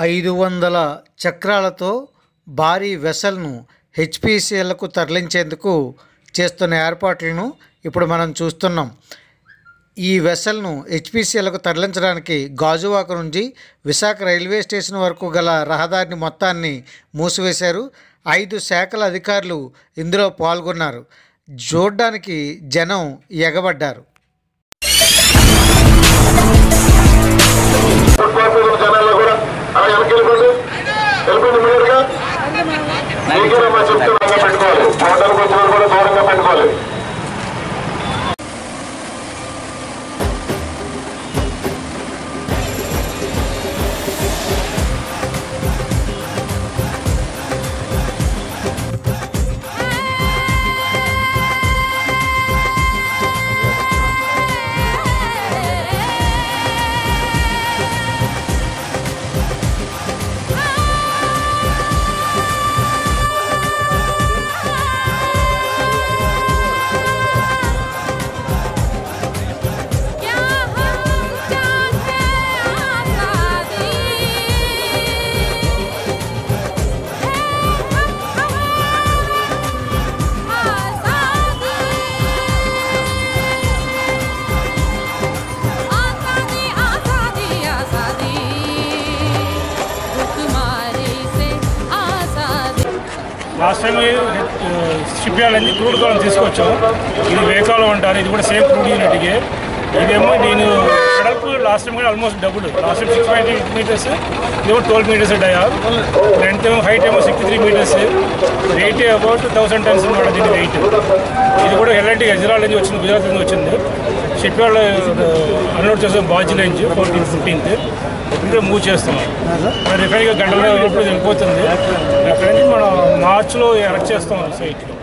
500 చక్రాలతో భారీ వెసల్ను హెచ్పిసిఎల్కు తరలించేందుకు చేస్తున్న ఏర్పాట్లను ఇప్పుడు మనం చూస్తున్నాం. ఈ వెసల్ను హెచ్పిసిఎల్కు తరలించడానికి గాజువాక నుంచి విశాఖ రైల్వే స్టేషన్ వరకు గల రహదారిని మొత్తాన్ని మూసివేశారు. 5 శాఖల అధికారులు ఇందులో పాల్గొన్నారు. చూడడానికి జనం ఎగబడ్డారు. లాస్ట్ టైం షిప్ యార్డ్ అనేది క్రూడ్ కాలం తీసుకొచ్చాం. ఇది వేకాలం అంటారు. ఇది కూడా సేమ్ క్రూడ్ యూనిట్కి. ఇదేమో నేను వెడల్పు లాస్ట్ టైం కూడా almost double. Last time 6.8 metres, ఇదేమో 12 మీటర్స్ డయా. లెంత్ ఏమో హైట్ ఏమో 63 మీటర్స్. వెయిట్ అబౌట్ 1000 టన్స్ అనమాట దీని వెయిట్. ఇది కూడా ఎల్ఎన్టీ హైదరాబాద్ నుంచి వచ్చింది, గుజరాత్ నుంచి వచ్చింది. షిప్ యార్డ్ అన్లోడ్ చేసాం బాజీ నుంచి 14th 15th ఇప్పుడు మూవ్ చేస్తున్నాం. రిఫైన్గా గంటలో ఇప్పుడు వెళ్ళిపోతుంది. అక్కడి నుంచి మనం మార్చిలో ఎరెక్ట్ చేస్తాం సైట్లో.